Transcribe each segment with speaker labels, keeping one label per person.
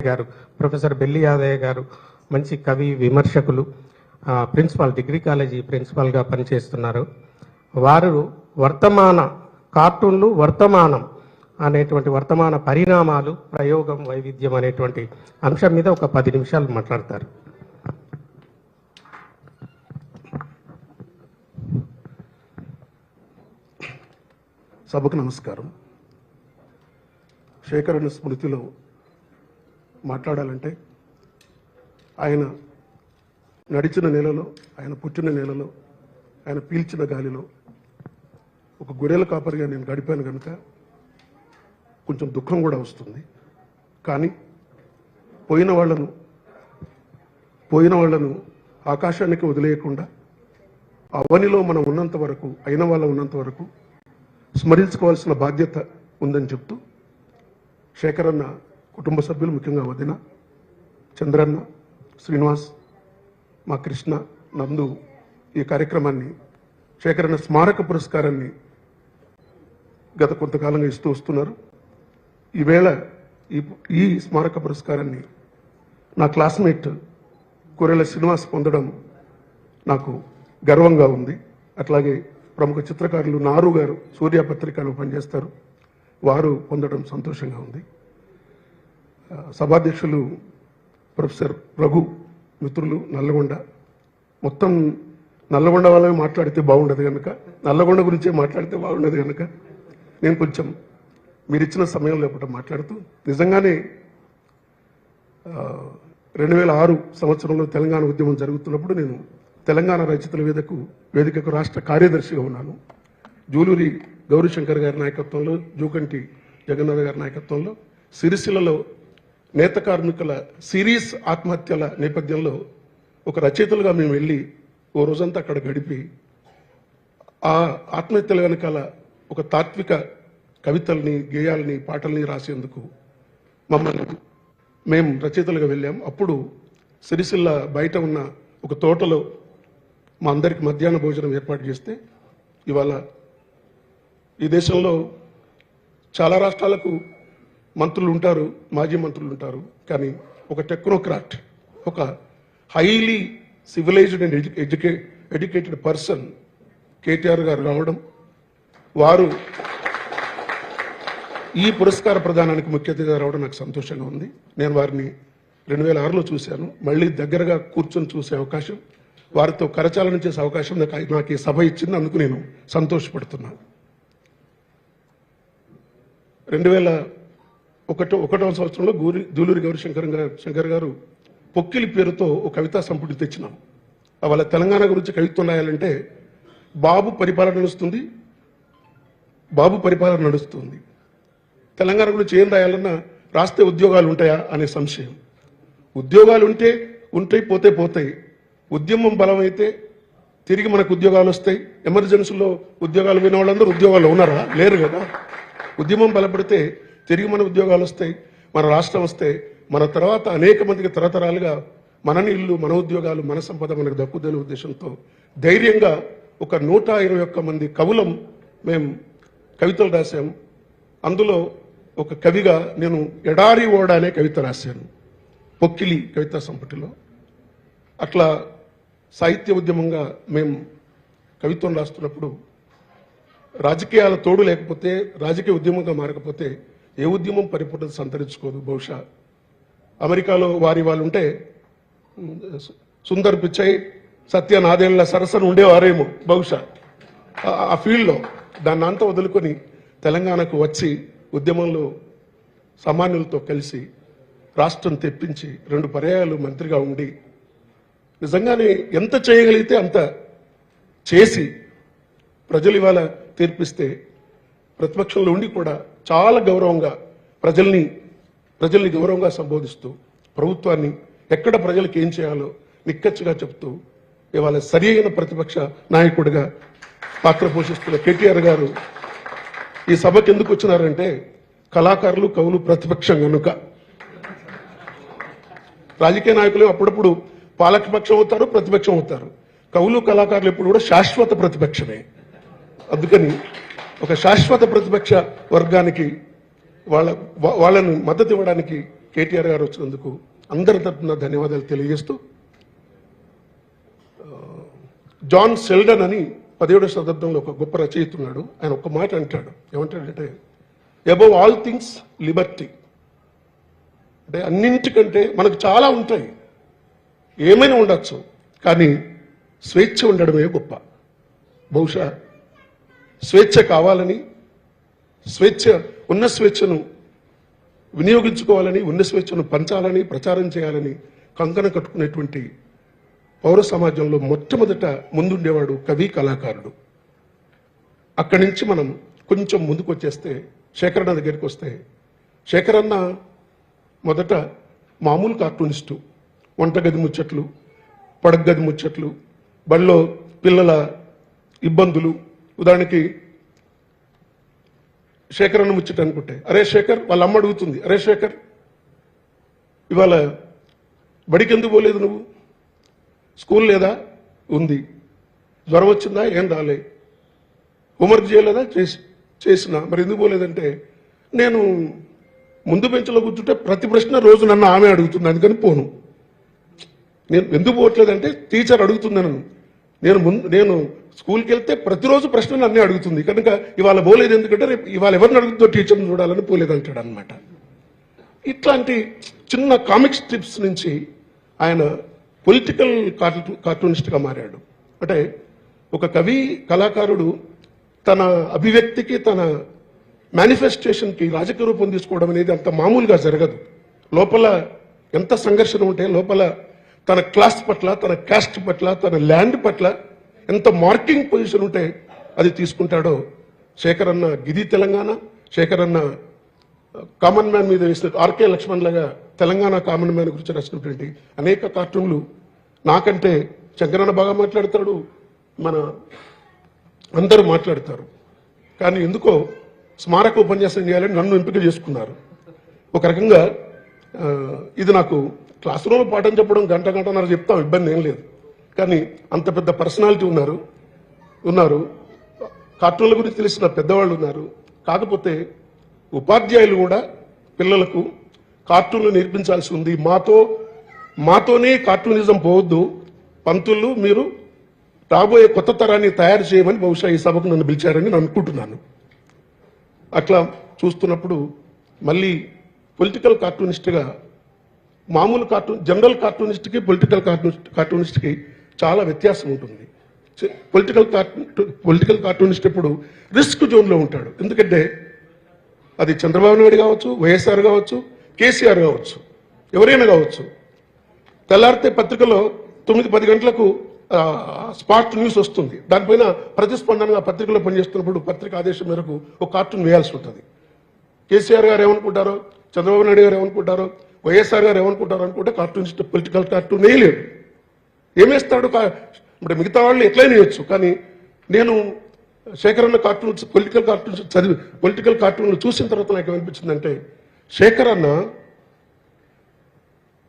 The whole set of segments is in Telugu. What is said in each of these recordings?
Speaker 1: గారు, ప్రొఫెసర్ బెల్లి యాదయ్య గారు మంచి కవి విమర్శకులు, ప్రిన్సిపాల్, డిగ్రీ కాలేజీ ప్రిన్సిపాల్గా పనిచేస్తున్నారు. వారు వర్తమాన కార్టూన్లు, వర్తమానం అనేటువంటి వర్తమాన పరిణామాలు, ప్రయోగం, వైవిధ్యం అనేటువంటి అంశం మీద ఒక 10 నిమిషాలు మాట్లాడతారు.
Speaker 2: సభకు నమస్కారం. శేఖరన్న స్మృతిలో మాట్లాడాలంటే ఆయన నడిచిన నేలలో, ఆయన పుట్టిన నేలలో, ఆయన పీల్చిన గాలిలో ఒక గొర్రెల కాపరిగా నేను గడిపాను కనుక కొంచెం దుఃఖం కూడా వస్తుంది. కానీ పోయిన వాళ్ళను ఆకాశానికి వదిలేయకుండా అవనిలో మనం ఉన్నంత వరకు, అయిన వాళ్ళ ఉన్నంత వరకు స్మరించుకోవాల్సిన బాధ్యత ఉందని చెప్తూ, శేఖరన్న కుటుంబ సభ్యులు, ముఖ్యంగా వదిన, చంద్రన్న, శ్రీనివాస్, మా కృష్ణ, నందు ఈ కార్యక్రమాన్ని, శేఖరన్న స్మారక పురస్కారాన్ని గత కొంతకాలంగా ఇస్తూ వస్తున్నారు. ఈవేళ ఈ స్మారక పురస్కారాన్ని నా క్లాస్మేట్ కొరెల శ్రీనివాస్ పొందడం నాకు గర్వంగా ఉంది. అట్లాగే ప్రముఖ చిత్రకారులు నారు గారు సూర్య పత్రికలో పనిచేస్తారు, వారు పొందడం సంతోషంగా ఉంది. సభాధ్యక్షులు ప్రొఫెసర్ రఘు, మిత్రులు నల్లగొండ, మొత్తం నల్లగొండ వాళ్ళమే మాట్లాడితే బాగుండదు కనుక, నల్లగొండ గురించే మాట్లాడితే బాగుండదు కనుక నేను కొంచెం మీరు ఇచ్చిన సమయం లేకుండా మాట్లాడుతూ, నిజంగానే 2006 సంవత్సరంలో తెలంగాణ ఉద్యమం జరుగుతున్నప్పుడు నేను తెలంగాణ రచయితల వేదికకు రాష్ట్ర కార్యదర్శిగా ఉన్నాను. జూలూరి గౌరీశంకర్ గారి నాయకత్వంలో, జూకంటి జగన్నాథ్ గారి నాయకత్వంలో సిరిసిల్లలో నేత కార్మికుల సిరీస్ ఆత్మహత్యల నేపథ్యంలో ఒక రచయితలుగా మేము వెళ్ళి ఓ రోజంతా అక్కడ గడిపి ఆ ఆత్మహత్యల వెనకాల ఒక తాత్విక కవితల్ని, గేయాల్ని, పాటల్ని రాసేందుకు మేము రచయితలుగా వెళ్ళాం. అప్పుడు సిరిసిల్ల బయట ఉన్న ఒక తోటలో మా అందరికి మధ్యాహ్న భోజనం ఏర్పాటు చేస్తే, ఇవాళ ఈ దేశంలో చాలా రాష్ట్రాలకు మంత్రులు ఉంటారు, మాజీ మంత్రులు ఉంటారు, కానీ ఒక టెక్నోక్రాట్, ఒక highly civilized and educated person KTR garu రావడం, వారు ఈ పురస్కార ప్రదానానికి ముఖ్య అతిథిగా రావడం నాకు సంతోషంగా ఉంది. నేను వారిని 2006లో చూశాను, మళ్ళీ దగ్గరగా కూర్చొని చూసే అవకాశం, వారితో కరచాలనం చేసే అవకాశం నాకు ఈ సభ ఇచ్చింది. అందుకు నేను సంతోషపడుతున్నాను. 2001వ సంవత్సరంలో జూలూరి గౌరీశంకర్ గారు పొక్కిలి పేరుతో ఒక కవితా సంపుటి తెచ్చినాం. వాళ్ళ తెలంగాణ గురించి కవిత్వం రాయాలంటే బాబు పరిపాలన నడుస్తుంది, తెలంగాణ గురించి ఏం రాయాలన్నా రాస్తే ఉద్యోగాలు ఉంటాయా అనే సంశయం. ఉద్యోగాలు ఉంటాయి, పోతాయి. ఉద్యమం బలమైతే తిరిగి మనకు ఉద్యోగాలు వస్తాయి. ఎమర్జెన్సీలో ఉద్యోగాలు పోయిన వాళ్ళందరూ ఉద్యోగాలు ఉన్నారా? లేరు కదా. ఉద్యమం బలపడితే తిరిగి మన ఉద్యోగాలు వస్తాయి, మన రాష్ట్రం వస్తే మన తర్వాత అనేక మందికి తరతరాలుగా మన నీళ్లు, మన ఉద్యోగాలు, మన సంపద మనకు దక్కుదనే ఉద్దేశంతో ధైర్యంగా ఒక 121 మంది కవులం మేము కవితలు రాశాము. అందులో ఒక కవిగా నేను ఎడారి ఓడ అనే కవిత రాశాను పొక్కిలి కవితా సంపుటిలో. అట్లా సాహిత్య ఉద్యమంగా మేము కవిత్వం రాస్తున్నప్పుడు రాజకీయాల తోడు లేకపోతే, రాజకీయ ఉద్యమంగా మారకపోతే ఏ ఉద్యమం పరిపూర్ణత సంతరించుకోదు. బహుశా అమెరికాలో వాళ్ళు ఉంటే సుందర్ పిచ్చై, సత్య నాదేళ్ల సరసన ఉండేవారేమో బహుశా ఆ ఫీల్డ్లో. దాన్ని అంతా వదులుకొని తెలంగాణకు వచ్చి ఉద్యమంలో సామాన్యులతో కలిసి రాష్ట్రం తెప్పించి 2 పర్యాయాలు మంత్రిగా ఉండి నిజంగానే ఎంత చేయగలిగితే అంత చేసి ప్రజలు ఇవాళ తీర్పిస్తే ప్రతిపక్షంలో ఉండి కూడా చాలా గౌరవంగా ప్రజల్ని గౌరవంగా సంబోధిస్తూ ప్రభుత్వాన్ని ఎక్కడ ప్రజలకు ఏం చేయాలో నిక్కచ్చిగా చెప్తూ ఇవాళ సరి అయిన ప్రతిపక్ష నాయకుడిగా పాత్ర పోషిస్తున్న కేటీఆర్ గారు ఈ సభకు ఎందుకు వచ్చినారంటే, కళాకారులు, కవులు ప్రతిపక్షం కనుక. రాజకీయ నాయకులు అప్పుడప్పుడు పాలకపక్షం అవుతారు, ప్రతిపక్షం అవుతారు. కవులు, కళాకారులు ఎప్పుడు కూడా శాశ్వత ప్రతిపక్షమే. అందుకని ఒక శాశ్వత ప్రతిపక్ష వర్గానికి వాళ్ళను మద్దతు ఇవ్వడానికి కేటీఆర్ గారు వచ్చినందుకు అందరి తరఫున ధన్యవాదాలు తెలియజేస్తూ, జాన్ సెల్డన్ అని 17వ శతాబ్దంలో ఒక గొప్ప రచయిత ఉన్నాడు. ఆయన ఒక మాట అంటాడు. ఏమంటాడంటే, అబౌవ్ ఆల్ థింగ్స్ లిబర్టీ. అంటే అన్నింటికంటే మనకు చాలా ఉంటాయి, ఏమైనా ఉండొచ్చు, కానీ స్వేచ్ఛ ఉండడమే గొప్ప. బహుశా స్వేచ్ఛ కావాలని, ఉన్న స్వేచ్ఛను వినియోగించుకోవాలని, ఉన్న స్వేచ్ఛను పంచాలని, ప్రచారం చేయాలని కంకణ కట్టుకునేటువంటి పౌర సమాజంలో మొట్టమొదట ముందుండేవాడు కవి, కళాకారుడు. అక్కడి నుంచి మనం కొంచెం ముందుకు వచ్చేస్తే, శేఖరన్న దగ్గరికి వస్తే, శేఖరన్న మొదట మామూలు కార్టూనిస్టు. వంటగది ముచ్చట్లు, పడగది ముచ్చట్లు, బడిలో పిల్లల ఇబ్బందులు. ఉదాహరణకి శేఖరన్న ముచ్చట అనుకుంటే, అరే శేఖర్, వాళ్ళ అమ్మ అడుగుతుంది, అరే శేఖర్, ఇవాళ బడికి ఎందుకు పోలేదు నువ్వు? స్కూల్ లేదా? ఉంది. జ్వరం వచ్చిందా? ఏం రాలే. హోంవర్క్ చేయలేదా? చేసిన. మరి ఎందుకు పోలేదంటే, నేను ముందు బెంచ్లో కూర్చుంటే ప్రతి ప్రశ్న రోజు నన్ను ఆమె అడుగుతుంది, అందుకని పోను. నేను ఎందుకు పోవట్లేదంటే, టీచర్ అడుగుతున్నాను. నేను స్కూల్కి వెళ్తే ప్రతిరోజు ప్రశ్నలు అన్నీ అడుగుతుంది, కనుక ఇవాళ పోలేదు ఎందుకంటే రేపు ఇవాళ ఎవరిని అడుగుతుందో టీచర్ని చూడాలని పోలేదంటాడు అనమాట. ఇట్లాంటి చిన్న కామిక్ స్ట్రిప్స్ నుంచి ఆయన పొలిటికల్ కార్టూనిస్ట్గా మారాడు. అంటే ఒక కవి, కళాకారుడు తన అభివ్యక్తికి, తన మేనిఫెస్టేషన్కి రాజకీయ రూపం తీసుకోవడం అనేది అంత మామూలుగా జరగదు. లోపల ఎంత సంఘర్షణ ఉంటే, లోపల తన క్లాస్ పట్ల, తన కాస్ట్ పట్ల, తన ల్యాండ్ పట్ల ఎంత మార్కింగ్ పొజిషన్ ఉంటే అది తీసుకుంటాడో. శేఖరన్న గిది తెలంగాణ, శేఖరన్న కామన్ మ్యాన్ మీద వేసిన ఆర్కే లక్ష్మణ్ లాగా తెలంగాణ కామన్ మ్యాన్ గురించి రాసినటువంటి అనేక కార్టూన్లు. నాకంటే శంకరన్న బాగా మాట్లాడతాడు, మన అందరూ మాట్లాడతారు. కానీ ఎందుకో స్మారక ఉపన్యాసం చేయాలని నన్ను ఎంపిక చేసుకున్నారు. ఒక రకంగా ఇది నాకు క్లాస్ రూమ్లో పాఠం చెప్పడం గంటన్నర చెప్తాం, ఇబ్బంది ఏం లేదు. కానీ అంత పెద్ద పర్సనాలిటీ ఉన్నారు, కార్టూన్ల గురించి తెలిసిన పెద్దవాళ్ళు ఉన్నారు. కాకపోతే ఉపాధ్యాయులు కూడా పిల్లలకు కార్టూన్లు నేర్పించాల్సి ఉంది. మాతోనే కార్టూనిజం పోవద్దు, పంతులు మీరు రాబోయే కొత్త తరాన్ని తయారు చేయమని బహుశా ఈ సభకు నన్ను పిలిచారని నేను అనుకుంటున్నాను. అట్లా చూస్తున్నప్పుడు మళ్ళీ పొలిటికల్ కార్టూనిస్ట్గా, మామూలు జనరల్ కార్టూనిస్ట్కి పొలిటికల్ కార్టూనిస్ట్కి చాలా వ్యత్యాసం ఉంటుంది. పొలిటికల్ కార్టూనిస్ట్ ఇప్పుడు రిస్క్ జోన్లో ఉంటాడు. ఎందుకంటే అది చంద్రబాబు నాయుడు కావచ్చు, వైఎస్ఆర్ కావచ్చు, కేసీఆర్ కావచ్చు, ఎవరైనా కావచ్చు. తెల్లారితే పత్రికలో 9-10 గంటలకు స్పాట్ న్యూస్ వస్తుంది. దానిపైన ప్రతిస్పందనగా పత్రికలో పనిచేస్తున్నప్పుడు పత్రిక ఆదేశం మేరకు ఒక కార్టూన్ వేయాల్సి ఉంటుంది. కేసీఆర్ గారు ఏమనుకుంటారో, చంద్రబాబు నాయుడు గారు ఏమనుకుంటారో, వైఎస్ఆర్ గారు ఏమనుకుంటారు అనుకుంటే కార్టూనిస్ట్ పొలిటికల్ కార్టూన్ వేయలేడు. ఏమేస్తాడు? అంటే మిగతా వాళ్ళు ఎట్లయినా వేయచ్చు. కానీ నేను శేఖరన్న కార్టూన్స్, పొలిటికల్ కార్టూన్లు చూసిన తర్వాత నాకు ఏమనిపించిందంటే, శేఖరన్న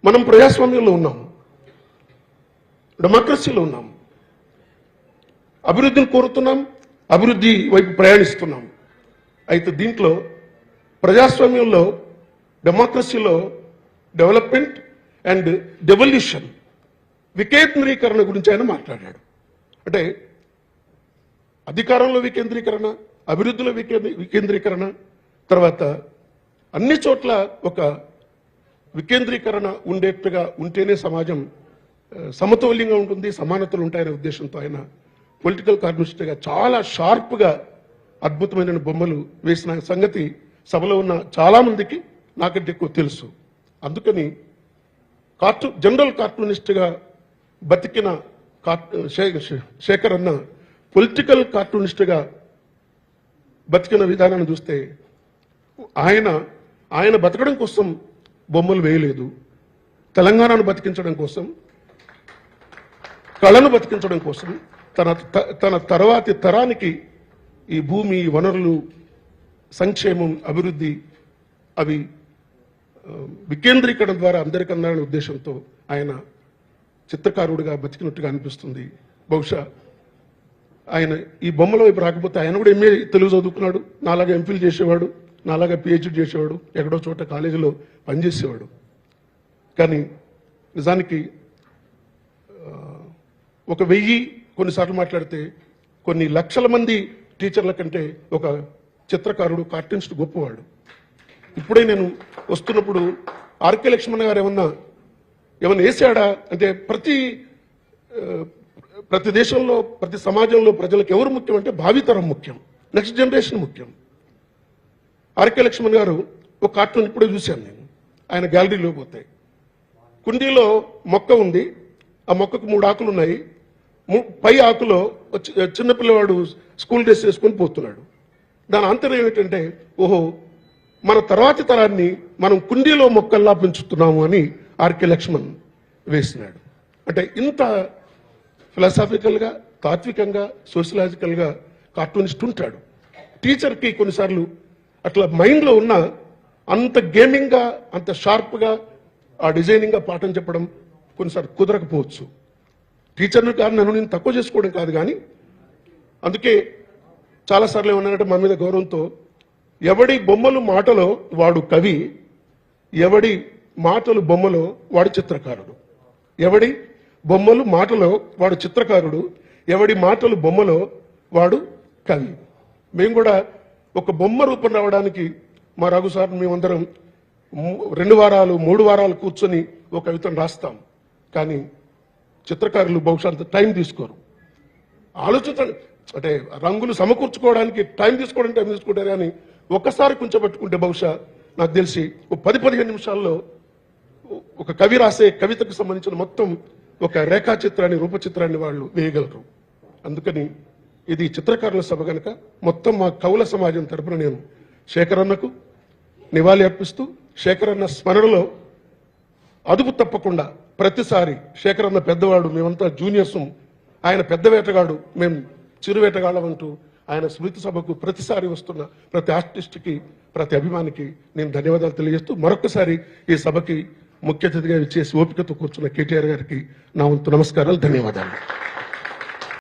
Speaker 2: మనం ప్రజాస్వామ్యంలో ఉన్నాం, డెమోక్రసీలో ఉన్నాం, అభివృద్ధిని కోరుతున్నాం, అభివృద్ధి వైపు ప్రయాణిస్తున్నాం. అయితే దీంట్లో ప్రజాస్వామ్యంలో, డెమోక్రసీలో డెవలప్మెంట్ అండ్ డెవల్యూషన్, వికేంద్రీకరణ గురించి ఆయన మాట్లాడాడు. అంటే అధికారంలో వికేంద్రీకరణ, అభివృద్ధిలో వికేంద్రీకరణ, తర్వాత అన్ని చోట్ల ఒక వికేంద్రీకరణ ఉండేట్టుగా ఉంటేనే సమాజం సమతౌల్యంగా ఉంటుంది, సమానతలు ఉంటాయనే ఉద్దేశంతో ఆయన పొలిటికల్ కార్టూనిస్ట్గా చాలా షార్ప్గా అద్భుతమైన బొమ్మలు వేసిన సంగతి సభలో ఉన్న చాలా మందికి నాకంటే ఎక్కువ తెలుసు. అందుకని జనరల్ కార్టూనిస్ట్గా బతికిన శేఖరన్న పొలిటికల్ కార్టూనిస్ట్గా బతికిన విధానాన్ని చూస్తే ఆయన బతకడం కోసం బొమ్మలు వేయలేదు, తెలంగాణను బతికించడం కోసం, కళను బతికించడం కోసం, తన తర్వాతి తరానికి ఈ భూమి, వనరులు, సంక్షేమం, అభివృద్ధి అవి వికేంద్రీకరణ ద్వారా అందరికీ అందాలనే ఉద్దేశంతో ఆయన చిత్రకారుడిగా బతికినట్టుగా అనిపిస్తుంది. బహుశా ఆయన ఈ బొమ్మలో వైపు రాకపోతే ఆయన కూడా ఎంఏ తెలుగు చదువుకున్నాడు, నాలాగా ఎంఫిల్ చేసేవాడు, నాలాగా పిహెచ్డి చేసేవాడు, ఎక్కడో చోట కాలేజీలో పనిచేసేవాడు. కానీ నిజానికి ఒక 1000 కొన్నిసార్లు మాట్లాడితే కొన్ని లక్షల మంది టీచర్ల కంటే ఒక చిత్రకారుడు కార్టూనిస్ట్ గొప్పవాడు. ఇప్పుడే నేను వస్తున్నప్పుడు ఆర్కే లక్ష్మణ్ గారు ఏమన్నా వేసాడా అంటే ప్రతి దేశంలో ప్రతి సమాజంలో ప్రజలకు ఎవరు ముఖ్యం అంటే భావితరం ముఖ్యం, నెక్స్ట్ జనరేషన్ ముఖ్యం. ఆర్కే లక్ష్మణ్ గారు ఒక కార్టూన్ ఇప్పుడే చూశాను నేను, ఆయన గ్యాలరీలో పోతాయి. కుండీలో మొక్క ఉంది, ఆ మొక్కకు 3 ఆకులు ఉన్నాయి. పై ఆకులో చిన్నపిల్లవాడు స్కూల్ డ్రెస్ వేసుకొని పోతున్నాడు. దాని అంతరం ఏమిటంటే, ఓహో మన తర్వాతి తరాన్ని మనం కుండీలో మొక్కల్లా పెంచుతున్నాము అని ఆర్కే లక్ష్మణ్ వేసినాడు. అంటే ఇంత ఫిలాసాఫికల్గా, తాత్వికంగా, సోషలాజికల్గా కార్టూనిస్ట్ ఉంటాడు. టీచర్కి కొన్నిసార్లు అట్లా మైండ్లో ఉన్న అంత గేమింగ్గా, అంత షార్ప్గా, ఆ డిజైనింగ్గా పాఠం చెప్పడం కొన్నిసార్లు కుదరకపోవచ్చు. టీచర్ని కానీ నన్ను నేను తక్కువ చేసుకోవడం కాదు, కానీ అందుకే చాలాసార్లు ఏమన్నానంటే మా మీద గౌరవంతో, ఎవడి బొమ్మలు మాటలో వాడు కవి, ఎవడి మాటలు బొమ్మలో వాడు చిత్రకారుడు. ఎవడి బొమ్మలు మాటలో వాడు చిత్రకారుడు, ఎవడి మాటలు బొమ్మలో వాడు కవి. మేము కూడా ఒక బొమ్మ రూపం రావడానికి మా రఘు సార్ మేమందరం 2 వారాలు 3 వారాలు కూర్చొని ఒక కవితను రాస్తాం. కానీ చిత్రకారులు బహుశా అంత టైం తీసుకోరు. ఆలోచించండి, అంటే రంగులు సమకూర్చుకోవడానికి టైం తీసుకుంటారు, కానీ ఒక్కసారి కూర్చోబెట్టుకుంటే బహుశా నాకు తెలిసి 10-15 నిమిషాల్లో ఒక కవి రాసే కవితకు సంబంధించిన మొత్తం ఒక రేఖాచిత్రాన్ని, రూపచిత్రాన్ని వాళ్ళు వేయగలరు. అందుకని ఇది చిత్రకారుల సభ కనుక మొత్తం మా కవుల సమాజం తరపున నేను శేఖరన్నకు నివాళి అర్పిస్తూ, శేఖరన్న స్మరణలో అదుపు తప్పకుండా ప్రతిసారి, శేఖరన్న పెద్దవాడు, మేమంతా జూనియర్స్, ఆయన పెద్ద వేటగాడు, మేము చిరు వేటగాళ్ళం అంటూ ఆయన స్మృతి సభకు ప్రతిసారి వస్తున్న ప్రతి ఆర్టిస్ట్కి, ప్రతి అభిమానికి నేను ధన్యవాదాలు తెలియజేస్తూ, మరొకసారి ఈ సభకి ముఖ్య అతిథిగా ఇచ్చేసి ఓపికతో కూర్చున్న కేటీఆర్ గారికి నా వంతు నమస్కారాలు, ధన్యవాదాలు.